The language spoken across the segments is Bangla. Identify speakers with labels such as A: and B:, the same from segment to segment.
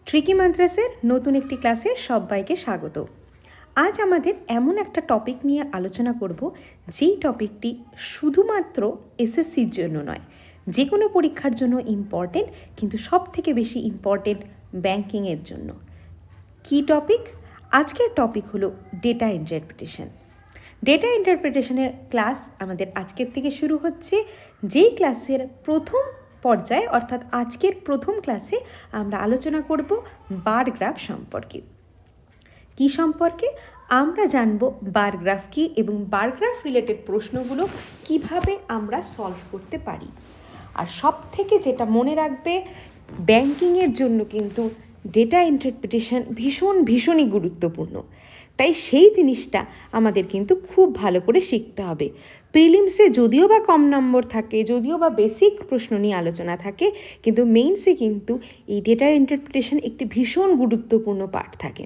A: ট্রিকি মাদ্রাসের নতুন একটি ক্লাসে সবাইকে স্বাগত। আজ আমাদের এমন একটা টপিক নিয়ে আলোচনা করব যেই টপিকটি শুধুমাত্র এসএসসির জন্য নয়, যে কোনো পরীক্ষার জন্য ইম্পর্টেন্ট, কিন্তু সব থেকে বেশি ইম্পর্টেন্ট ব্যাংকিংয়ের জন্য। কী টপিক? আজকের টপিক হলো ডেটা ইন্টারপ্রিটেশন। ডেটা ইন্টারপ্রিটেশনের ক্লাস আমাদের আজকের থেকে শুরু হচ্ছে। যেই ক্লাসের প্রথম পর্যায়ে অর্থাৎ আজকের প্রথম ক্লাসে আমরা আলোচনা করব বার গ্রাফ সম্পর্কে। কী সম্পর্কে? আমরা জানব বার গ্রাফ কী এবং বার গ্রাফ রিলেটেড প্রশ্নগুলো কিভাবে আমরা সলভ করতে পারি। আর সব থেকে যেটা মনে রাখবে, ব্যাংকিংয়ের জন্য কিন্তু ডেটা ইন্টারপ্রিটেশন ভীষণই গুরুত্বপূর্ণ। তাই সেই জিনিসটা আমাদের কিন্তু খুব ভালো করে শিখতে হবে। প্রিলিমসে যদিও বা কম নম্বর থাকে, যদিও বা বেসিক প্রশ্ন নিয়ে আলোচনা থাকে, কিন্তু মেইনসে কিন্তু এই ডেটা ইন্টারপ্রিটেশন একটি ভীষণ গুরুত্বপূর্ণ পার্ট থাকে।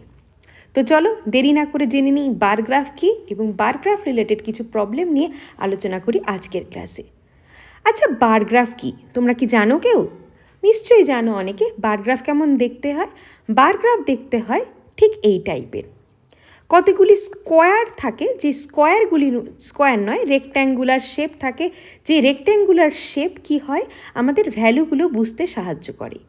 A: তো চলো দেরি না করে জেনে নিই বার গ্রাফ কী এবং বার গ্রাফ রিলেটেড কিছু প্রবলেম নিয়ে আলোচনা করি আজকের ক্লাসে। আচ্ছা, বার গ্রাফ কী তোমরা কি জানো কেউ? নিশ্চয়ই জানো অনেকে। বার গ্রাফ কেমন দেখতে হয়? বার গ্রাফ দেখতে হয় ঠিক এই টাইপের। কতগুলি স্কোয়ার থাকে, যে স্কোয়ার নয়, রেক্ট্যাঙ্গুলার শেপ থাকে। যে রেক্ট্যাঙ্গুলার শেপ কি হয়, আমাদের ভ্যালুগুলো বুঝতে সাহায্য করে।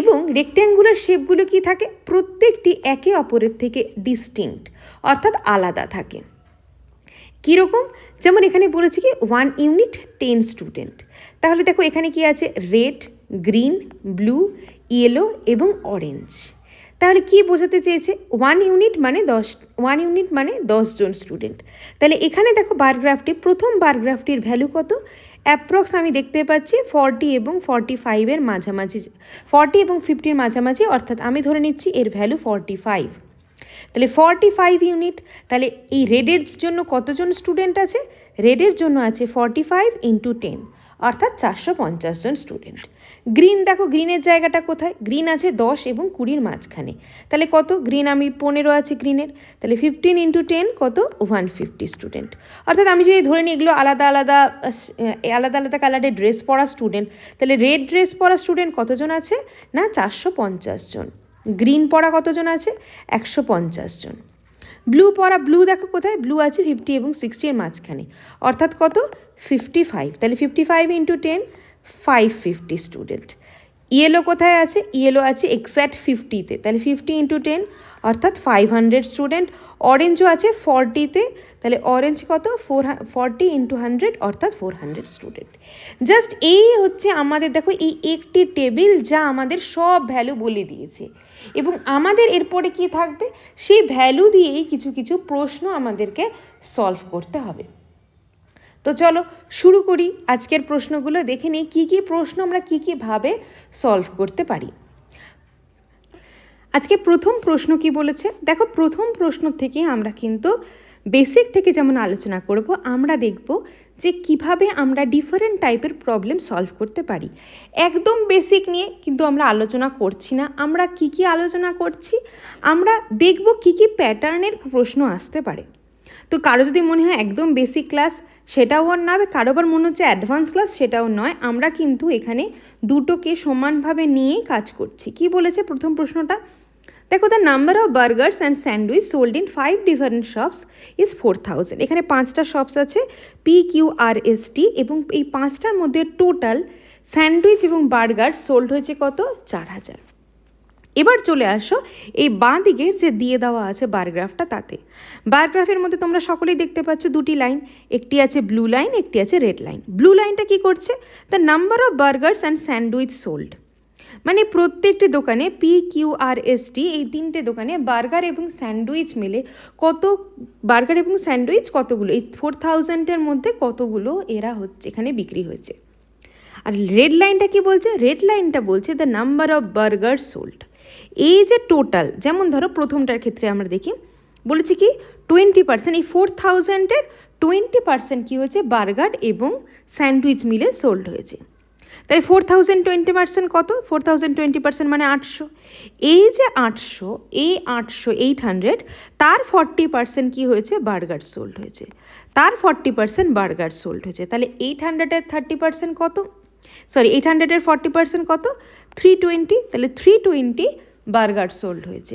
A: এবং রেক্ট্যাঙ্গুলার শেপগুলো কি থাকে, প্রত্যেকটি একে অপরের থেকে ডিস্টিংক্ট অর্থাৎ আলাদা থাকে। কীরকম? যেমন এখানে বলেছে কি 1 ইউনিট 10 স্টুডেন্ট। তাহলে দেখো এখানে কি আছে, রেড, গ্রিন, ব্লু, ইয়েলো এবং অরেঞ্জ। তাহলে কি বোঝাতে চেয়েছে? 1 ইউনিট মানে 10 জন স্টুডেন্ট। তাহলে এখানে দেখো বার গ্রাফটি, প্রথম বার গ্রাফটির ভ্যালু কত? অ্যাপ্রক্স আমি দেখতে পাচ্ছি 40 এবং 45-এর মাঝামাঝি, 40 এবং 50-র মাঝামাঝি, অর্থাৎ আমি ধরে নিচ্ছি এর ভ্যালু 45। তাহলে 45 ইউনিট। তাহলে এই রেডের জন্য কতজন স্টুডেন্ট আছে? রেডের জন্য আছে 45 ইন্টু 10, অর্থাৎ 450 জন স্টুডেন্ট। গ্রিন দেখো, গ্রিনের জায়গাটা কোথায়? গ্রিন আছে 10 এবং 20-র মাঝখানে। তাহলে কত? গ্রিন আমি 15 আছে গ্রিনের। তাহলে 15 ইন্টু 10 কত? 150 স্টুডেন্ট। অর্থাৎ আমি যদি ধরে নিই এগুলো আলাদা আলাদা কালারের ড্রেস পরা স্টুডেন্ট, তাহলে রেড ড্রেস পরা স্টুডেন্ট কতজন আছে? না 450 জন। গ্রিন পরা কতজন আছে? 150 জন। ব্লু দেখো কোথায়? ব্লু আছে 50 এবং 60-এর মাঝখানে, অর্থাৎ কত? 55। তাহলে 55 ইন্টু 10, 550 স্টুডেন্ট। ইয়েলো কোথায় আছে? ইয়েলো আছে এক্স্যাক্ট 50-তে, তাহলে 50 ইন্টু 10 অর্থাৎ 500 স্টুডেন্ট। অরেঞ্জও আছে 40-তে, তাহলে অরেঞ্জ কত? 40 ইন্টু 100 অর্থাৎ 400 স্টুডেন্ট। জাস্ট এই হচ্ছে আমাদের, দেখো এই একটি টেবিল যা আমাদের সব ভ্যালু বলে দিয়েছে, এবং আমাদের এরপরে কি থাকবে, সেই ভ্যালু দিয়েই কিছু প্রশ্ন আমাদেরকে সলভ করতে হবে। তো চলো শুরু করি আজকের প্রশ্নগুলো। দেখে নিই কী কী প্রশ্ন আমরা কীভাবে সলভ করতে পারি। আজকে প্রথম প্রশ্ন কি বলেছে দেখো। প্রথম প্রশ্ন থেকে আমরা কিন্তু বেসিক থেকে যেমন আলোচনা করব, আমরা দেখব যে কিভাবে আমরা ডিফারেন্ট টাইপের প্রবলেম সলভ করতে পারি। একদম বেসিক নিয়ে কিন্তু আমরা আলোচনা করছি না। আমরা কি আলোচনা করছি, আমরা দেখব কি প্যাটার্নের প্রশ্ন আসতে পারে। তো কারো যদি মনে হয় একদম বেসিক ক্লাস, সেটাও আর নয়, কারোবার মনে হচ্ছে অ্যাডভান্স ক্লাস, সেটাও নয়। আমরা কিন্তু এখানে দুটোকে সমানভাবে নিয়েই কাজ করছি। কি বলেছে প্রথম প্রশ্নটা? দেখো, the number of burgers and sandwich sold in 5 different shops is 4000। এখানে 5টা শপস আছে, PQRST, এবং এই 5টার মধ্যে টোটাল স্যান্ডউইচ এবং বার্গার সোল্ড হয়েছে কত? 4000। এবার চলে আসো এই বাঁ দিকের যে দিয়ে দেওয়া আছে বারগ্রাফটা, তাতে বারগ্রাফের মধ্যে তোমরা সকলেই দেখতে পাচ্ছ দুটি লাইন, একটি আছে ব্লু লাইন, একটি আছে রেড লাইন। ব্লু লাইনটা কি করছে? The number of burgers and sandwich sold, মানে প্রত্যেকটি দোকানে PQRST, এই 3টে দোকানে বার্গার এবং স্যান্ডউইচ মিলে কত বার্গার এবং স্যান্ডউইচ কতগুলো, এই 4000-এর মধ্যে কতগুলো এরা হচ্ছে এখানে বিক্রি হয়েছে। আর রেড লাইনটা কি বলছে? রেড লাইনটা বলছে the number of burger sold. এই যে টোটাল, যেমন ধরো প্রথমটার ক্ষেত্রে আমরা দেখি বলেছি কি 20%, এই 4000-এর 20% কী হয়েছে? বার্গার এবং স্যান্ডউইচ মিলে সোল্ড হয়েছে। তাই 4000 20% কত? 4000 20% মানে 800। এই যে 800, এই 800 তার 40% কী হয়েছে? বার্গার সোল্ড হয়েছে। তার 40% বার্গার সোল্ড হয়েছে। তাহলে 800-এর 30% কত? 800-এর 40% কত? 320। তাহলে 320 বার্গার সোল্ড হয়েছে।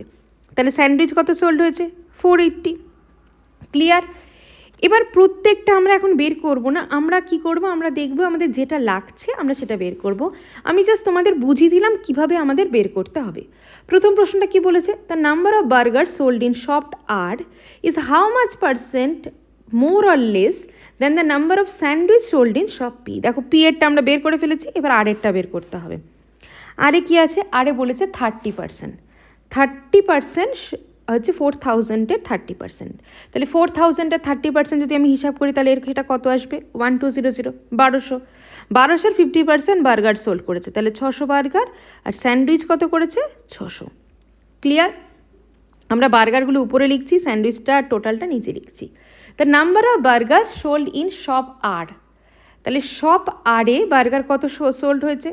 A: তাহলে স্যান্ডউইচ কত সোল্ড হয়েছে? 480। ক্লিয়ার? এবার প্রত্যেকটা আমরা এখন বের করব না, আমরা কি করব, আমরা দেখব আমাদের যেটা লাগছে আমরা সেটা বের করব। আমি জাস্ট তোমাদের বুঝিয়ে দিলাম কিভাবে আমাদের বের করতে হবে। প্রথম প্রশ্নটা কি বলেছে? The number of burger sold in shop R is how much percent more or less than the number of sandwich sold in shop P. দেখো পি এরটা আমরা বের করে ফেলেছি, এবার আর এরটা বের করতে হবে। আরে কি আছে? আরে বলেছে 30%। 30% হচ্ছে 4000-এর 30%। তাহলে 4000-এর 30% যদি আমি হিসাব করি তাহলে এটা কত আসবে? 1200, 1200। 1200-র 50% বার্গার সোল্ড করেছে, তাহলে 600 বার্গার। আর স্যান্ডউইচ কত করেছে? 600। ক্লিয়ার? আমরা বার্গারগুলো উপরে লিখছি, স্যান্ডউইচটা টোটালটা নিচে লিখছি। The number of burger sold in shop R, তাহলে শপ আরে বার্গার কত সোল্ড হয়েছে?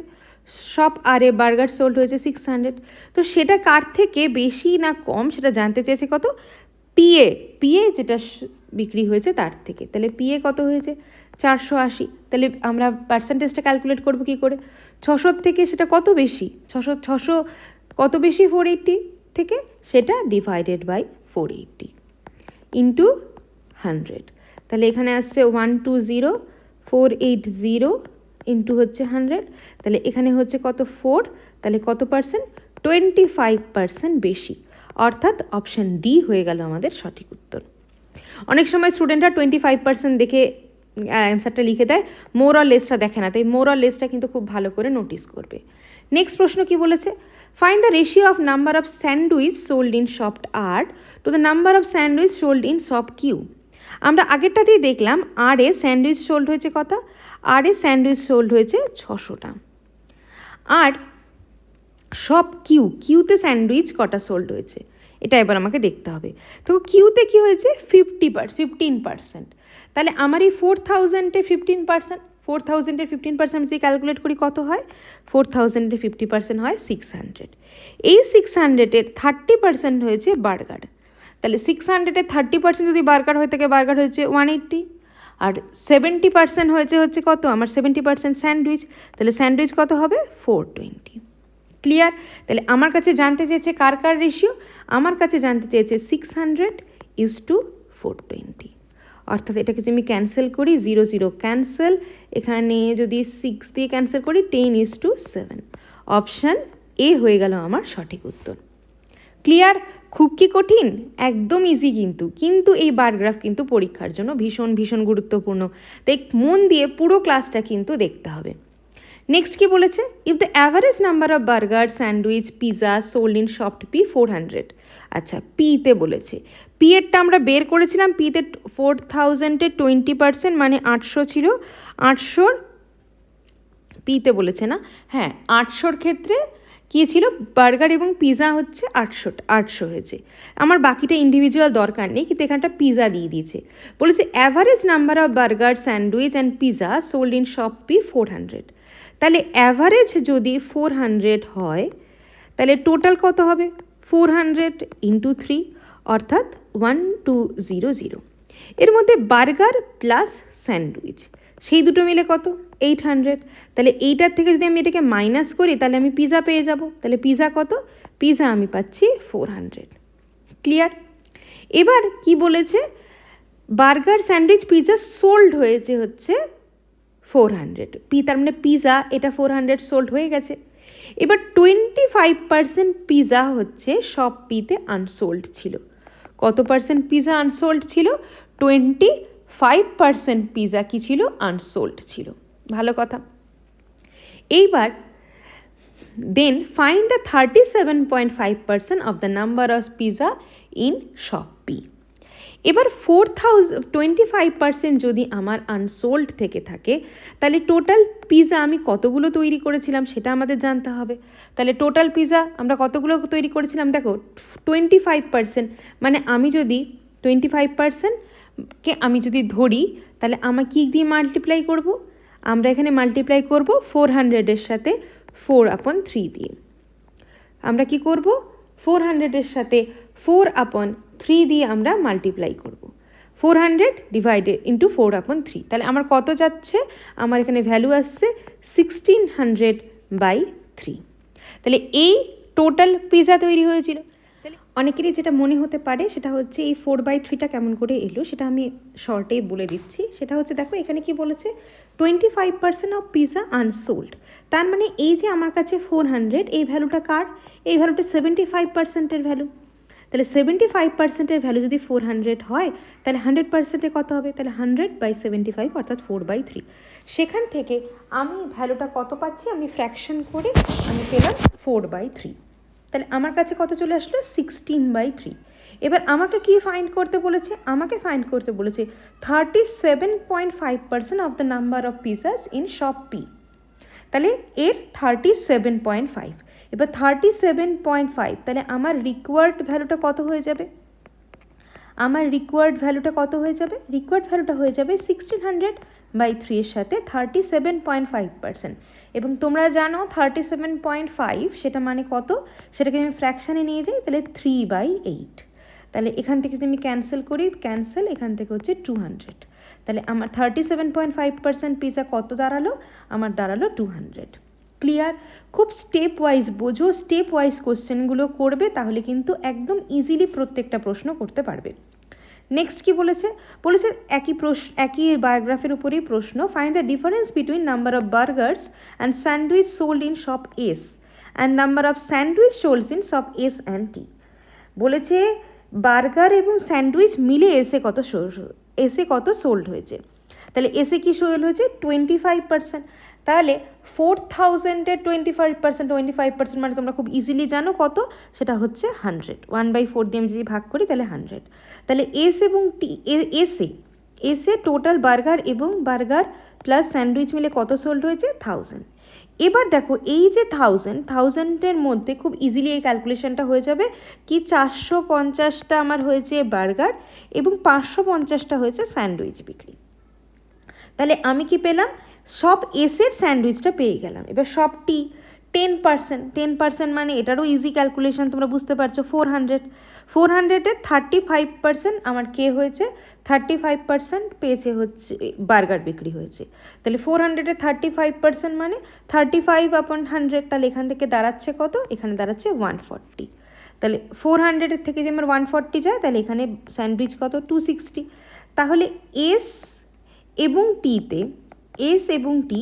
A: শপ আরে বার্গার সোল্ড হয়েছে 600। তো সেটা কার থেকে বেশি না কম সেটা জানতে চেয়েছে কত? পিএ, পিএ যেটা বিক্রি হয়েছে তার থেকে। তাহলে পিএ কত হয়েছে? 480। তাহলে আমরা পার্সেন্টেজটা ক্যালকুলেট করবো কী করে? 600 থেকে সেটা কত বেশি? 600 কত বেশি 480 থেকে? সেটা ডিভাইডেড বাই 480 ইন্টু 100। তাহলে এখানে আসছে 120,480 ইন্টু হচ্ছে 100। তাহলে এখানে হচ্ছে কত? 4। তাহলে কত পার্সেন্ট? 25% বেশি, অর্থাৎ অপশান ডি হয়ে গেল আমাদের সঠিক উত্তর। অনেক সময় স্টুডেন্টরা 25% দেখে অ্যান্সারটা লিখে দেয়, মোর অর লেসটা দেখে না, তাই মোর অর লেসটা কিন্তু খুব ভালো করে নোটিস করবে। নেক্সট প্রশ্ন কি বলেছে? Find the ratio of number of sandwich sold in shop R to the number of sandwich sold in shop Q. আমরা আগেরটাতেই দেখলাম আর এ স্যান্ডউইচ সোল্ড হয়েছে কত? আর এ স্যান্ডউইচ সোল্ড হয়েছে 600টা। আর শপ কিউ, কিউতে স্যান্ডউইচ কটা সোল্ড হয়েছে এটা এবার আমাকে দেখতে হবে। তো কিউতে কি হয়েছে? 15%। তাহলে আমার এই 4000-এর 15%, 4000-এর 15% যদি ক্যালকুলেট করি কত হয়? 4000-এর 50% হয় 600। এই 600-এর 30% হয়েছে বার্গার। তাহলে 600-এর 30% যদি বার্গার হয়ে থাকে, বার্গার হয়েছে 180। আর 70% হচ্ছে কত? আমার 70% স্যান্ডউইচ, তাহলে স্যান্ডউইচ কত হবে? 420। ক্লিয়ার? তাহলে আমার কাছে জানতে চেয়েছে কার কার রেশিও? আমার কাছে জানতে চেয়েছে 600:420। অর্থাৎ এটাকে যদি আমি ক্যান্সেল করি, 0 0 ক্যান্সেল, এখানে যদি 6 দিয়ে ক্যান্সেল করি 10:7। অপশান এ হয়ে গেল আমার সঠিক উত্তর। ক্লিয়ার? খুব কি কঠিন? একদম ইজি কিন্তু এই বার গ্রাফ কিন্তু পরীক্ষার জন্য ভীষণ ভীষণ গুরুত্বপূর্ণ, তাই মন দিয়ে পুরো ক্লাসটা কিন্তু দেখতে হবে। নেক্সট কি বলেছে? If the average number of burger, sandwich, pizza sold in shop P 400। আচ্ছা, পিতে বলেছে। পি এরটা আমরা বের করেছিলাম, পিতে 4000-এ 20% মানে 800 ছিল। 800 পিতে বলেছে না? হ্যাঁ, 800-র ক্ষেত্রে কী ছিল? বার্গার এবং পিৎজা হচ্ছে 800 হয়েছে। আমার বাকিটা ইন্ডিভিজুয়াল দরকার নেই, কিন্তু এখানটা পিৎজা দিয়ে দিয়েছে। বলেছে average number of burger, sandwich and pizza sold in shop P 400। তাহলে অ্যাভারেজ যদি 400 হয় তাহলে টোটাল কত হবে? 400 ইন্টু 3, অর্থাৎ 1200। এর মধ্যে বার্গার প্লাস স্যান্ডউইচ সেই দুটো মিলে কত? 800। তাহলে এইটার থেকে যদি আমি এটাকে মাইনাস করি তাহলে আমি পিৎজা পেয়ে যাব। তাহলে পিৎজা কত? পিৎজা আমি পাচ্ছি 400। ক্লিয়ার? এবার কি বলেছে? বার্গার, স্যান্ডউইচ, পিৎজা সোল্ড হয়েছে হচ্ছে 400। তার মানে পিৎজা এটা 400 সোল্ড হয়ে গেছে। এবার 25% পিৎজা হচ্ছে সব পিতে আনসোল্ড ছিল। কত পার্সেন্ট পিৎজা আনসোল্ড ছিল? 25% পিৎজা কি ছিল? আনসোল্ড ছিল। ভালো কথা। এইবার then find the 37.5% of the number of pizza in shop P. এবার 25% যদি আমার আনসোল্ড থেকে থাকে তাহলে টোটাল পিৎজা আমি কতগুলো তৈরি করেছিলাম সেটা আমাদের জানতে হবে। তাহলে টোটাল পিৎজা আমরা কতগুলো তৈরি করেছিলাম? দেখো 25%, মানে আমি যদি 25%কে আমি যদি ধরি তাহলে আমার কী দিয়ে মাল্টিপ্লাই করব? আমরা এখানে মাল্টিপ্লাই করব 400-এর সাথে 4/3 দিয়ে। আমরা কি করব? 400-এর সাথে 4/3 দিয়ে আমরা মাল্টিপ্লাই করব। 400 ডিভাইডেড ইন্টু 4/3। তাহলে আমার কত যাচ্ছে? আমার এখানে ভ্যালু আসছে 1600/3। তাহলে এই টোটাল পিৎজা তৈরি হয়েছিল। অনেকেরই যেটা মনে হতে পারে সেটা হচ্ছে এই 4/3টা কেমন করে এলো, সেটা আমি শর্টে বলে দিচ্ছি। সেটা হচ্ছে দেখো এখানে কি বলেছে, 25% অফ পিৎজা আনসোল্ড। তার মানে এই যে আমার কাছে 400, এই ভ্যালুটা কার, এই ভ্যালুটা 75%-এর ভ্যালু। তাহলে 75%-এর ভ্যালু যদি 400 হয়, তাহলে 100%-এ কত হবে, তাহলে 100/75 অর্থাৎ 4/3। সেখান থেকে আমি ভ্যালুটা কত পাচ্ছি, আমি ফ্র্যাকশন করে আমি পেলাম 4/3। তাহলে আমার কাছে কত চলে আসলো, 16/3। এবার আমাকে কি ফাইন্ড করতে বলেছে, আমাকে ফাইন্ড করতে বলেছে 37.5% of the number of pizzas in shop P. তাহলে এর 37.5, এবার 37.5, তাহলে আমার রিকোয়ার্ড ভ্যালুটা কত হয়ে যাবে, আমার রিকোয়ার্ড ভ্যালুটা কত হয়ে যাবে, রিকোয়ার্ড ভ্যালুটা হয়ে যাবে 1600/3 এর সাথে 37.5%। এবং তোমরা জানো 37.5 সেটা মানে কত, সেটাকে আমি ফ্র্যাকশানে নিয়ে যাই, তাহলে 3/8। তাহলে এখান থেকে যদি আমি ক্যান্সেল করি, ক্যান্সেল, এখান থেকে হচ্ছে 200। তাহলে আমার 37.5% পিৎজা কত দাঁড়ালো, আমার দাঁড়ালো 200। ক্লিয়ার? খুব স্টেপ ওয়াইজ বোঝো, স্টেপ ওয়াইজ কোশ্চেনগুলো করবে, তাহলে কিন্তু একদম ইজিলি প্রত্যেকটা প্রশ্ন করতে পারবে। নেক্সট কি বলেছে, বলেছে একই বায়োগ্রাফির উপরেই প্রশ্ন, find the difference between number of burgers and sandwich sold in shop S and number of sandwich sold in shop S and T. বলেছে বার্গার এবং স্যান্ডউইচ মিলে এসে কত সোল্ড হয়েছে। তাহলে এসে কি সোল্ড হয়েছে, 25%। তাহলে 4000-এর 25% মানে তোমরা খুব ইজিলি জানো কত, সেটা হচ্ছে 100। 1/4 দিয়ে আমি যদি ভাগ করি তাহলে 100। তাহলে এস এবং টি, এসে টোটাল বার্গার এবং বার্গার প্লাস স্যান্ডউইচ মিলে কত সোল্ড হয়েছে, 1000। এবার দেখো এই যে 1000-এর মধ্যে খুব ইজিলি এই ক্যালকুলেশনটা হয়ে যাবে কি, 450টা আমার হয়েছে বার্গার এবং 550টা হয়েছে স্যান্ডউইচ বিক্রি। তাহলে আমি কি পেলাম, সব এসের স্যান্ডউইচটা পেয়ে গেলাম। এবার সব টি 10% মানে এটারও ইজি ক্যালকুলেশন, তোমরা বুঝতে পারছো, 400-এর 35% আমার কে হয়েছে, 35% পেয়েছে হচ্ছে বার্গার বিক্রি হয়েছে। তাহলে 400-এর 35% মানে 35/100। তাহলে এখান থেকে দাঁড়াচ্ছে কত, এখানে দাঁড়াচ্ছে 140। তাহলে 400-এর থেকে যদি আমার 140 যায়, তাহলে এখানে স্যান্ডউইচ কত, 260। তাহলে এস এবং টি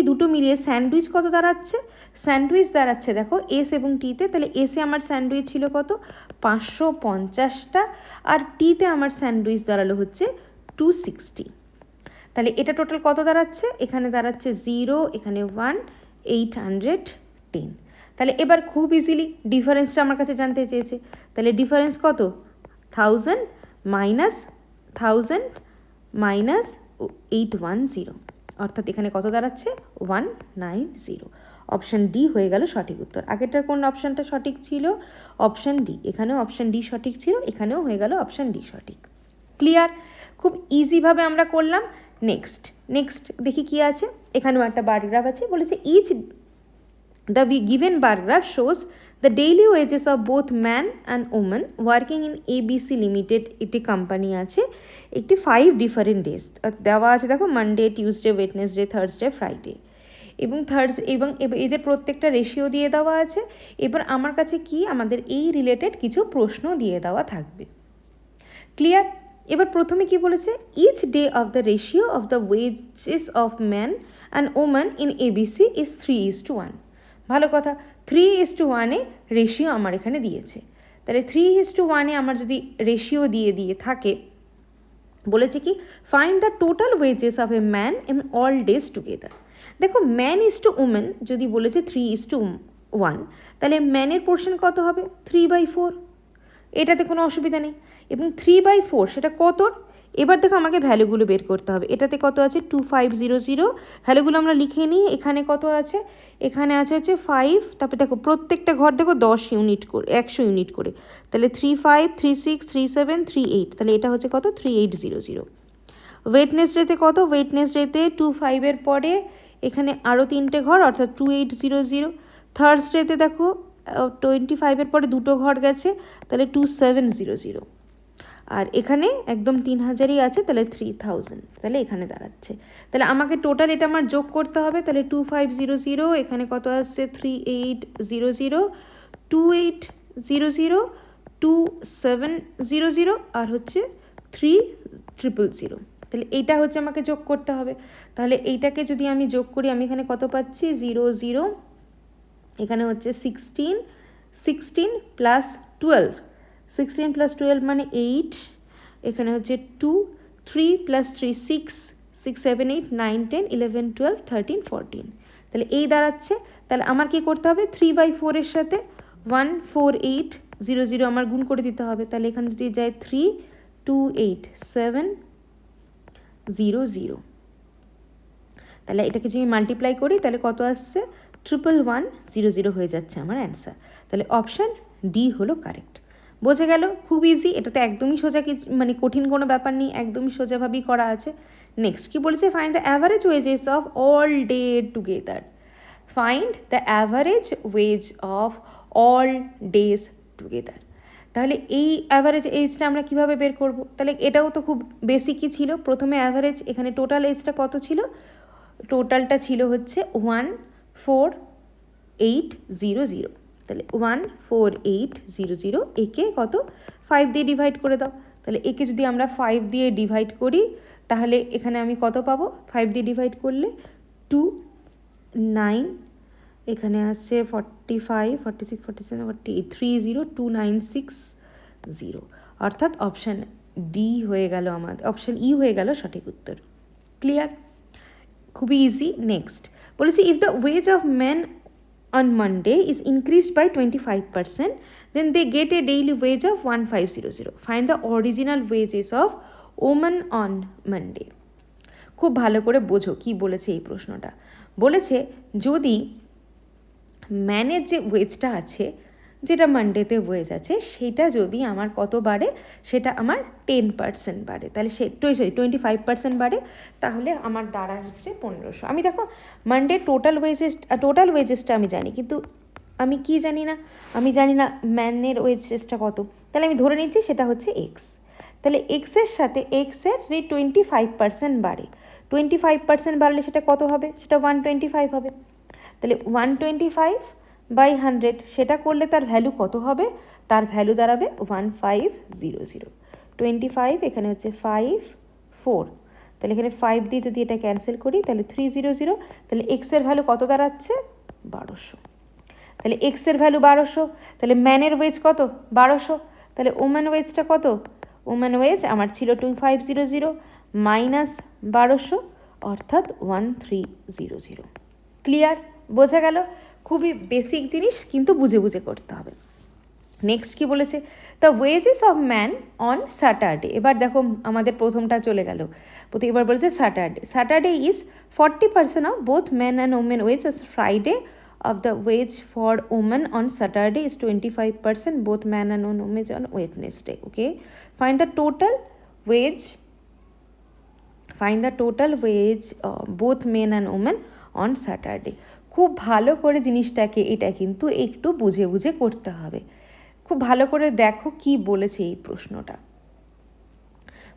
A: দুটো মিলিয়ে স্যান্ডউইচ কত দাঁড়াচ্ছে, স্যান্ডউইচ দাঁড়াচ্ছে দেখো এস এবং টিতে, তাহলে এসে আমার স্যান্ডউইচ ছিল কত, 550টা, আর টিতে আমার স্যান্ডউইচ দাঁড়ালো হচ্ছে 260। তাহলে এটা টোটাল কত দাঁড়াচ্ছে, এখানে দাঁড়াচ্ছে 0, এখানে 1, 810। তাহলে এবার খুব ইজিলি ডিফারেন্সটা আমার কাছে জানতে চেয়েছে। তাহলে ডিফারেন্স কত, 1000 মাইনাস 810, অর্থাৎ এখানে কত দাঁড়াচ্ছে, 190। অপশান ডি হয়ে গেল সঠিক উত্তর। আগেরটার কোন অপশানটা সঠিক ছিল, অপশান ডি। এখানেও অপশান ডি সঠিক ছিল, এখানেও হয়ে গেল অপশান ডি সঠিক। ক্লিয়ার? খুব ইজিভাবে আমরা করলাম। নেক্সট দেখি কি আছে, এখানেও একটা বার গ্রাফ আছে। বলেছে the given bar graph shows the daily wages of both man and woman working in ABC Limited একটি কোম্পানি আছে, একটি 5 ডিফারেন্ট ডেজ দেওয়া আছে। দেখো Monday, Tuesday, Wednesday, Thursday, Friday এবং এদের প্রত্যেকটা রেশিও দিয়ে দেওয়া আছে। এবার আমার কাছে কি, আমাদের এই রিলেটেড কিছু প্রশ্ন দিয়ে দেওয়া থাকবে। ক্লিয়ার? এবার প্রথমে কি বলেছে, each day of the ratio of the wages of man and woman in ABC is 3:1। ভালো কথা, 3:1-এ রেশিও আমার এখানে দিয়েছে। তাহলে 3:1-এ আমার যদি রেশিও দিয়ে থাকে, বলেছে কি find the total wages of a man in all days together. দেখো ম্যান ইজ টু ওমেন যদি বলেছে 3:1, তাহলে ম্যানের পোর্শন কত হবে, 3/4। এটাতে কোনো অসুবিধা নেই। এবং 3/4 সেটা কত, এবার দেখো আমাকে ভ্যালুগুলো বের করতে হবে। এটাতে কত আছে, 2500, ভ্যালুগুলো আমরা লিখে নিই। এখানে কত আছে, এখানে আছে হচ্ছে 5, তারপরে দেখো প্রত্যেকটা ঘর দেখো 10 ইউনিট করে, 100 ইউনিট করে। তাহলে 35, 36, 37, 38, তাহলে এটা হচ্ছে কত, 3800। ওয়েডনেসডেতে কত, ওয়েডনেসডেতে 25-এর পরে এখানে আরও 3টে ঘর অর্থাৎ 2800। থার্সডেতে দেখো 25-এর পরে 2টো ঘর গেছে, তাহলে 2700। আর এখানে একদম 3000ই আছে, তাহলে 3000, তাহলে এখানে দাঁড়াচ্ছে। তাহলে আমাকে টোটাল এটা আমার যোগ করতে হবে, তাহলে 2500, এখানে কত আসছে 3800, 2800, 2700 আর হচ্ছে 3000। তাহলে এইটা হচ্ছে আমাকে যোগ করতে হবে। তাহলে এইটাকে যদি আমি যোগ করি, আমি এখানে কত পাচ্ছি 00, এখানে হচ্ছে 16 প্লাস 12, 16 প্লাস 12 মানে 8, এখানে হচ্ছে 2, 3 প্লাস 3 6, 6 7 8 9 10 11 12 13 14, তাহলে এই দাঁড়াচ্ছে। তাহলে আমার কি করতে হবে, 3/4 এর সাথে 14800 আমার গুণ করে দিতে হবে। তাহলে এখানে যদি যায় 328700, তাহলে এটাকে যদি মাল্টিপ্লাই করি তাহলে কত আসছে 11100 হয়ে যাচ্ছে আমার অ্যান্সার। তাহলে অপশান ডি হলো কারেক্ট। বোঝা গেল? খুব ইজি, এটাতে একদমই সোজা, কিছু মানে কঠিন কোনো ব্যাপার নেই, একদমই সোজাভাবেই করা আছে। নেক্সট কি বলেছে, find the average wages of all day together. Find the average wage of all days together. তাহলে এই অ্যাভারেজ এজটা আমরা কিভাবে বের করব? তাহলে এটাও তো খুব বেসিকই ছিল। প্রথমে অ্যাভারেজ, এখানে টোটাল এজটা কত ছিল, টোটালটা ছিল হচ্ছে 14800, তাহলে 14800, একে কত 5 দিয়ে ডিভাইড করে দাও। তাহলে একে যদি আমরা 5 দিয়ে ডিভাইড করি তাহলে এখানে আমি কত পাবো, 5 দিয়ে ডিভাইড করলে 2 9, এখানে আসছে 45 46 47 48 30296, অর্থাৎ অপশান ডি হয়ে গেল আমাদের, অপশান ই হয়ে গেল সঠিক উত্তর। ক্লিয়ার? খুবই ইজি। নেক্সট বলেছি, if the wage of man on Monday is increased by 25%, then they get a daily wage of 1500. Find the original wages of women on Monday. খুব ভালো করে বোঝো কি বলেছে এই প্রশ্নটা। বলেছে যদি ম্যানের যে ওয়েজটা আছে, যেটা মানডেতে ওয়েজ আছে, সেটা যদি আমার কত বাড়ে, সেটা আমার 10% বাড়ে, তাহলে সে 25% বাড়ে, তাহলে আমার দাঁড়ায় হচ্ছে 1500। আমি দেখো মানডে টোটাল ওয়েজেসটা আমি জানি, কিন্তু আমি কি জানি না, আমি জানি না ম্যানের ওয়েজেসটা কত। তাহলে আমি ধরে নিচ্ছি সেটা হচ্ছে এক্স। তাহলে এক্সের সাথে এক্সের যে 25% বাড়ে, 25% বাড়লে সেটা কত হবে, সেটা 125 হবে। তাহলে 125/100, সেটা করলে তার ভ্যালু কত হবে, তার ভ্যালু দাঁড়াবে 1500। 25 এখানে হচ্ছে 5 4, তাহলে এখানে 5 দিয়ে যদি এটা ক্যান্সেল করি তাহলে 300, তাহলে এক্সের ভ্যালু কত দাঁড়াচ্ছে 1200। তাহলে এক্সের ভ্যালু 1200, তাহলে ম্যানের ওয়েজ কত 1200, তাহলে ওম্যান ওয়েজটা কত, ওম্যান ওয়েজ আমার ছিল 2500 মাইনাস 1200, অর্থাৎ 1300। ক্লিয়ার? বোঝা গেল? খুবই বেসিক জিনিস, কিন্তু বুঝে বুঝে করতে হবে। নেক্সট কি বলেছে, the wages of man on Saturday. এবার দেখো আমাদের প্রথমটা চলে গেল, এবার বলেছে Saturday is 40% of both man and women wage, Friday of the wage for women on Saturday is 25%, both man and women on Wednesday. Okay, find the total wage both men and women on Saturday. খুব ভালো করে জিনিসটাকে এটা কিন্তু একটু বুঝে বুঝে করতে হবে। খুব ভালো করে দেখো কি বলেছে এই প্রশ্নটা।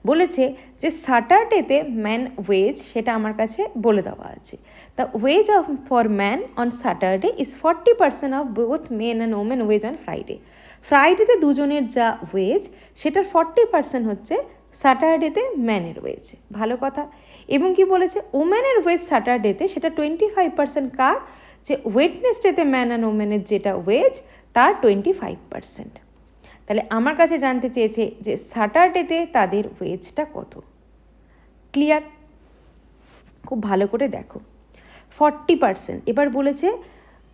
A: বলেছে যে স্যাটারডেতে ম্যান ওয়েজ, সেটা আমার কাছে বলে দেওয়া আছে। The wage of for man on Saturday is 40% of both men and women wage on Friday. ফ্রাইডেতে দুজনের যা ওয়েজ, সেটার 40% হচ্ছে স্যাটারডেতে ম্যানের ওয়েজ। ভালো কথা। এবং কি বলেছে, ওমেনের ওয়েজ স্যাটারডেতে সেটা 25% কার, যে ওয়েডনেসডেতে ম্যান অ্যান্ড ওমেনের যেটা ওয়েজ তার 25%। তাহলে আমার কাছে জানতে চেয়েছে যে স্যাটারডেতে তাদের ওয়েজটা কত। ক্লিয়ার? খুব ভালো করে দেখো, 40%। এবার বলেছে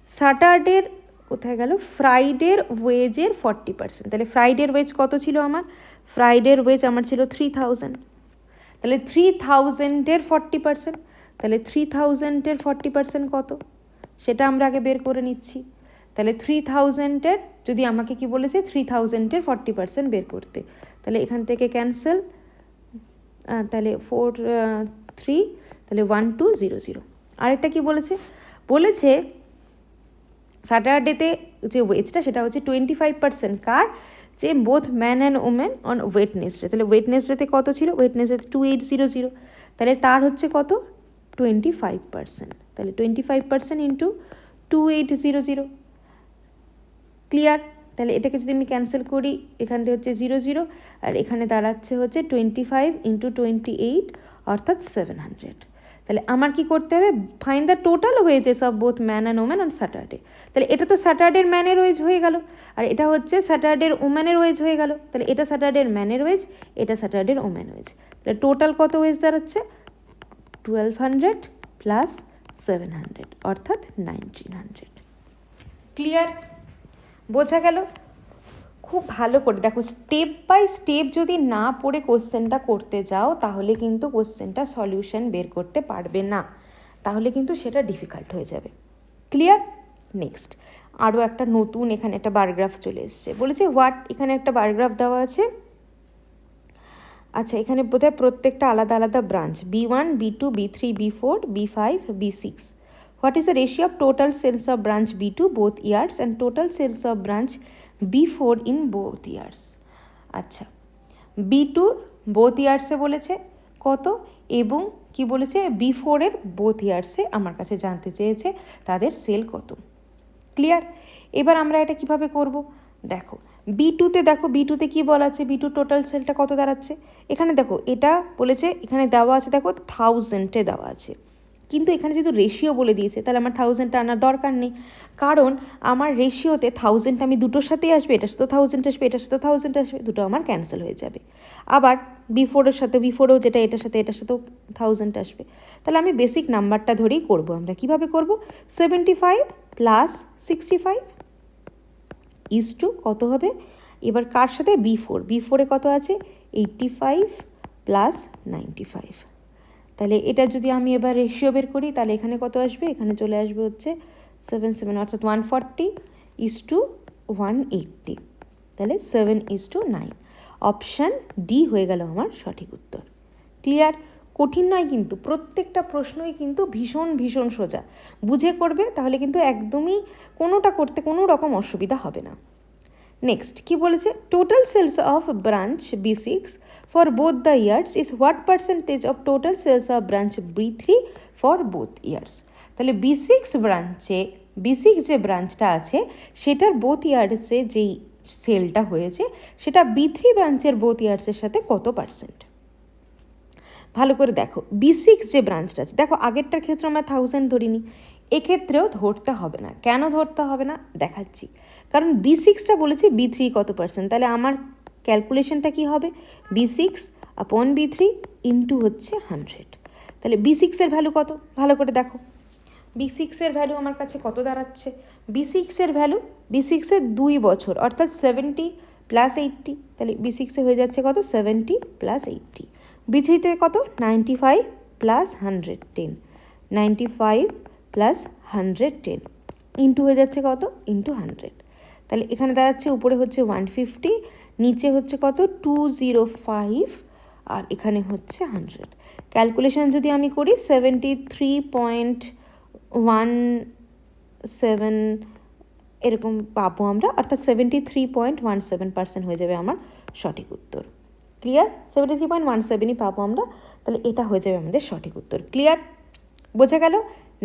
A: স্যাটারডের কোথায় গেল, ফ্রাইডের ওয়েজের 40%। তাহলে ফ্রাইডের ওয়েজ কত ছিল আমার, ফ্রাইডের ওয়েজ আমার ছিল 3000, তাহলে 3000-এর 40%, তাহলে 3000-এর 40% কত, সেটা আমরা আগে বের করে নিচ্ছি। তাহলে 3000-এর যদি আমাকে কি বলেছে 3000-এর 40% বের করতে, তাহলে এখান থেকে ক্যান্সেল, তাহলে 4 3, তাহলে 1200। আরেকটা কি বলেছে, স্যাটারডেতে যে ওয়েজটা সেটা হচ্ছে 25% কার, যে both man and women on Wednesday, তাহলে ওয়েডনেসডেতে কত ছিল, ওয়েডনেসডেতে 2800, তাহলে তার হচ্ছে কত 25%, তাহলে 25% ইন্টু 2800, ক্লিয়ার। তাহলে এটাকে যদি আমি ক্যান্সেল করি, এখানটা হচ্ছে 00, আর এখানে দাঁড়াচ্ছে হচ্ছে 25 ইন্টু 28 অর্থাৎ 700। তাহলে আমার কি করতে হবে, find the total wages of both man and woman on Saturday. তাহলে এটা তো স্যাটারডের ম্যানের ওয়েজ হয়ে গেল, আর এটা হচ্ছে স্যাটারডের ওম্যানের ওয়েজ হয়ে গেল। তাহলে এটা স্যাটারডের ম্যানের ওয়েজ, এটা স্যাটারডের ওম্যান ওয়েজ। তাহলে টোটাল কত ওয়েজ দাঁড়াচ্ছে 1200 প্লাস 700 অর্থাৎ 1900। ক্লিয়ার, বোঝা গেল? খুব ভালো করে দেখো, স্টেপ বাই স্টেপ যদি না পড়ে কোশ্চেনটা করতে যাও তাহলে কিন্তু কোশ্চেনটা সলিউশন বের করতে পারবে না, তাহলে কিন্তু সেটা ডিফিকাল্ট হয়ে যাবে। ক্লিয়ার? নেক্সট আরও একটা নতুন এখানে একটা বারগ্রাফ চলে এসছে, বলেছে হোয়াট, এখানে একটা বারগ্রাফ দেওয়া আছে। আচ্ছা, এখানে বোধহয় প্রত্যেকটা আলাদা আলাদা branch, B1, B2, B3, B4, B5, B6. What is the ratio of total sales of branch B2 both years and total sales of branch B4 in both years? আচ্ছা, B2 both years-এ বলেছে কত, এবং কি বলেছে B4 এর both years-এ আমার কাছে জানতে চেয়েছে তাদের সেল কত। ক্লিয়ার? এবার আমরা এটা কিভাবে করব, দেখো B2-তে দেখো, B2-তে কী বলা আছে, B2 টোটাল সেলটা কত দাঁড়াচ্ছে, এখানে দেখো এটা বলেছে, এখানে দেওয়া আছে দেখো 1000-এ দেওয়া আছে, কিন্তু এখানে যেহেতু রেশিও বলে দিয়েছে তাহলে আমার 1000টা আনার দরকার নেই, কারণ আমার রেশিওতে 1000টা আমি দুটোর সাথেই আসবে, এটার সাথেও 1000 আসবে, এটার সাথেও 1000 আসবে, দুটো আমার ক্যান্সেল হয়ে যাবে। আবার B4-এর সাথে, B4-এও যেটা এটার সাথেও 1000 আসবে। তাহলে আমি বেসিক নাম্বারটা ধরেই করব। আমরা কিভাবে করব, 75 প্লাস 65 ইজ টু কত হবে, এবার কার সাথে, B4-এ কত আছে 85 প্লাস 95। তাহলে এটা যদি আমি এবার রেশিও বের করি তাহলে এখানে কত আসবে, এখানে চলে আসবে হচ্ছে 77 অর্থাৎ 140 ইজ টু 180, তাহলে 7:9। অপশান ডি হয়ে গেল আমার সঠিক উত্তর। ক্লিয়ার? কঠিন নয় কিন্তু, প্রত্যেকটা প্রশ্নই কিন্তু ভীষণ ভীষণ সোজা, বুঝে করবে তাহলে কিন্তু একদমই কোনোটা করতে কোনো রকম অসুবিধা হবে না। নেক্সট কি বলেছে, total sales of branch B6 for both the years is what percentage of total sales of branch B3 for both years. তাহলে B6 যে ব্রাঞ্চটা আছে সেটার বোথ ইয়ার্সে যেই সেলটা হয়েছে সেটা B3 ব্রাঞ্চের বোথ ইয়ার্সের সাথে কত পার্সেন্ট। ভালো করে দেখো, B6 যে ব্রাঞ্চটা আছে, দেখো আগেরটার ক্ষেত্রে আমরা 1000 ধরিনি, এক্ষেত্রেও ধরতে হবে না। কেন ধরতে হবে না দেখাচ্ছি, কারণ B6টা বলেছে B3 কত পার্সেন্ট, তাহলে আমার ক্যালকুলেশনটা কি হবে, B6 আপন B3 ইন্টু হচ্ছে 100। তাহলে B6-এর ভ্যালু কত, ভালো করে দেখো, B6-এর ভ্যালু আমার কাছে কত দাঁড়াচ্ছে, B6-এর ভ্যালু, B6-এর 2 বছর অর্থাৎ 70 প্লাস 80, তাহলে B6-এ হয়ে যাচ্ছে কত 70 প্লাস 80। B3-তে কত 95 প্লাস 110, 95 প্লাস 110 ইন্টু হয়ে যাচ্ছে কত ইন্টু 100। তাহলে এখানে দাঁড়াচ্ছে উপরে হচ্ছে 150, নিচে হচ্ছে কত 205, আর এখানে হচ্ছে 100। ক্যালকুলেশন যদি আমি করি 73.17 এরকম পাবো আমরা, অর্থাৎ 73.17% হয়ে যাবে আমার সঠিক উত্তর। ক্লিয়ার? 73.17ই পাবো আমরা, তাহলে এটা হয়ে যাবে আমাদের সঠিক উত্তর। ক্লিয়ার? বোঝা গেল?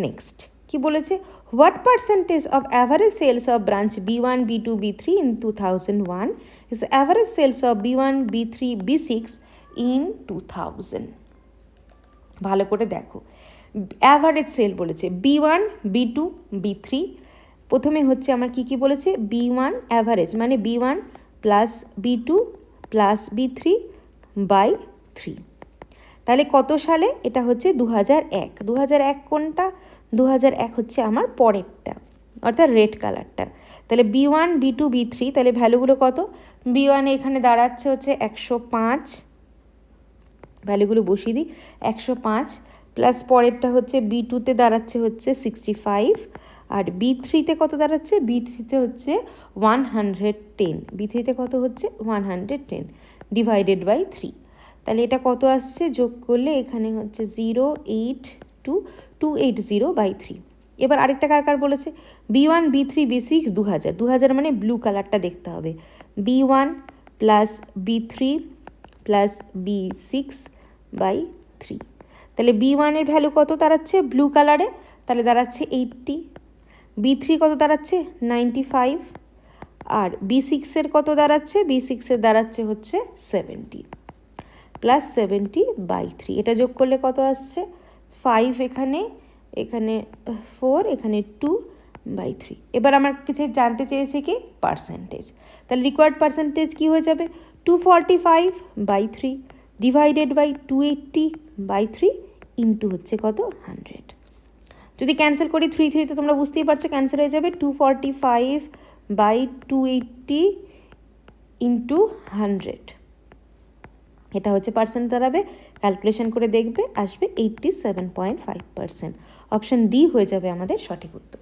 A: নেক্সট কি বলেছে, what percentage of average sales of branch B1, B2, B3 in 2001 is average sales of B1, B3, B6 in 2000। ভালো করে দেখো, অ্যাভারেজ সেল বলেছে B1, B2, B3, প্রথমে হচ্ছে আমার কি কি বলেছে, B1 অ্যাভারেজ মানে B1 plus B2 plus B3 by 3। তাহলে কত সালে, এটা হচ্ছে 2001। 2001 কোনটা, 2001 হচ্ছে আমার পরেরটা অর্থাৎ রেড কালারটা। তাহলে B1, B2, B3, তাহলে ভ্যালুগুলো কত, B1 এখানে দাঁড়াচ্ছে হচ্ছে 105, ভ্যালুগুলো বসিয়ে দিই 105, প্লাস পরেরটা হচ্ছে B2-তে দাঁড়াচ্ছে হচ্ছে 65, আর B3-তে কত দাঁড়াচ্ছে, B3-তে হচ্ছে 110, B3-তে কত হচ্ছে 110 ডিভাইডেড বাই 3। তাহলে এটা কত আসছে, যোগ করলে এখানে হচ্ছে 08280/3। এবার আরেকটা কার বলেছে, B1, B3, B6 2000 মানে ব্লু কালারটা দেখতে হবে, B1 plus B3 plus B6/3। তাহলে B1 এর ভ্যালু কত দাঁড়াচ্ছে ব্লু কালারে, তাহলে দাঁড়াচ্ছে 80। B3 কত দাঁড়াচ্ছে 95, আর B6 এর কত দাঁড়াচ্ছে, B6 এর দাঁড়াচ্ছে হচ্ছে 70 প্লাস 70/3। এটা যোগ করলে কত আসছে 5, এখানে 4, এখানে 2/3। এবার আমার কিছু জানতে চেয়েছে কি পার্সেন্টেজ, তাহলে রিকোয়ার্ড পার্সেন্টেজ কি হয়ে যাবে 245/3 ডিভাইডেড বাই 280/3 ইন্টু হচ্ছে কত 100। যদি ক্যান্সেল করি 3 তো তোমরা বুঝতেই পারছো ক্যান্সেল হয়ে যাবে, 245/280 ইন্টু 100, এটা হচ্ছে পার্সেন্ট দাঁড়াবে। ক্যালকুলেশন করে দেখবে আসবে 87.5%। অপশান ডি হয়ে যাবে আমাদের সঠিক উত্তর।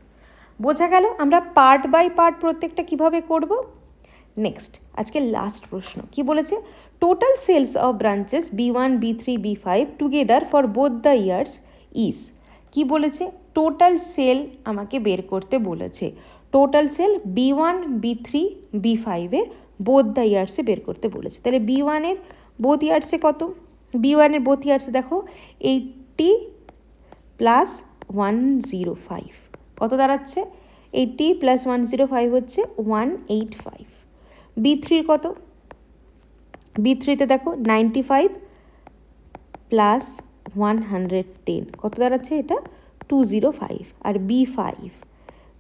A: বোঝা গেল আমরা পার্ট বাই পার্ট প্রত্যেকটা কিভাবে করব। নেক্সট আজকে লাস্ট প্রশ্ন কি বলেছে, total sales of branches B1 B3 B5 together for both the years is. কি বলেছে, টোটাল সেল আমাকে বের করতে বলেছে, total sell B1 B3 B5 এর বোথ দ্য ইয়ার্সে বের করতে বলেছে। তাহলে B1 এর বোথ ইয়ার্সে কত, B1 এর বোথ ইয়ার্সে দেখো 80 প্লাস 105 কত দাঁড়াচ্ছে, 80 প্লাস 105 হচ্ছে 185। B3 কত, B3তে দেখো 95 প্লাস 110 কত দাঁড়াচ্ছে এটা 205। আর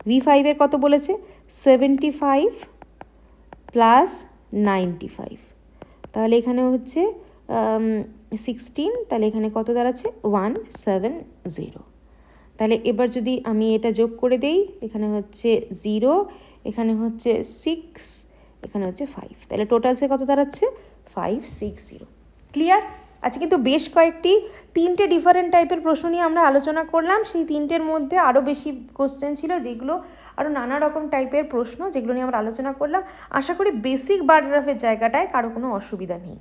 A: B5 এর কত বলেছে 75 প্লাস 95, তাহলে এখানে হচ্ছে 16, তাহলে এখানে কত দাঁড়াচ্ছে 170। তাহলে এবার যদি আমি এটা যোগ করে দেই, এখানে হচ্ছে 0, এখানে হচ্ছে 6, এখানে হচ্ছে 5, তাহলে টোটাল সে কত দাঁড়াচ্ছে 560। ক্লিয়ার? আজকে কিন্তু বেশ কয়েকটি 3টে ডিফারেন্ট টাইপের প্রশ্ন নিয়ে আমরা আলোচনা করলাম। সেই 3টের মধ্যে আরও বেশি কোশ্চেন ছিল, যেগুলো আরও নানা রকম টাইপের প্রশ্ন, যেগুলো নিয়ে আমরা আলোচনা করলাম। আশা করি বেসিক বার গ্রাফের জায়গাটায় কারো কোনো অসুবিধা নেই।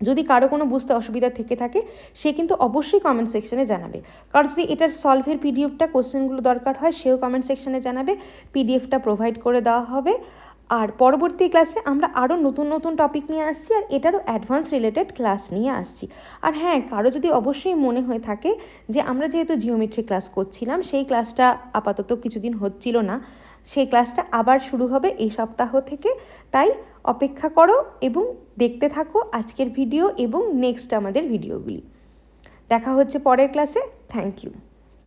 A: যদি কারো কোনো বুঝতে অসুবিধা থেকে থাকে সে কিন্তু অবশ্যই কমেন্ট সেকশনে জানাবে। কারণ যদি এটার সলভের পিডিএফটা কোশ্চেনগুলো দরকার হয় সেও কমেন্ট সেকশনে জানাবে, পিডিএফটা প্রোভাইড করে দেওয়া হবে। আর পরবর্তী ক্লাসে আমরা আরও নতুন নতুন টপিক নিয়ে আসছি, আর এটারও অ্যাডভান্স রিলেটেড ক্লাস নিয়ে আসছি। আর হ্যাঁ, কারো যদি অবশ্যই মনে হয়ে থাকে যে আমরা যেহেতু জিওমেট্রি ক্লাস করছিলাম, সেই ক্লাসটা আপাতত কিছুদিন হচ্ছিল না, সেই ক্লাসটা আবার শুরু হবে এই সপ্তাহ থেকে, তাই অপেক্ষা করো এবং দেখতে থাকো আজকের ভিডিও এবং নেক্সট আমাদের ভিডিওগুলি। দেখা হচ্ছে পরের ক্লাসে। Thank you.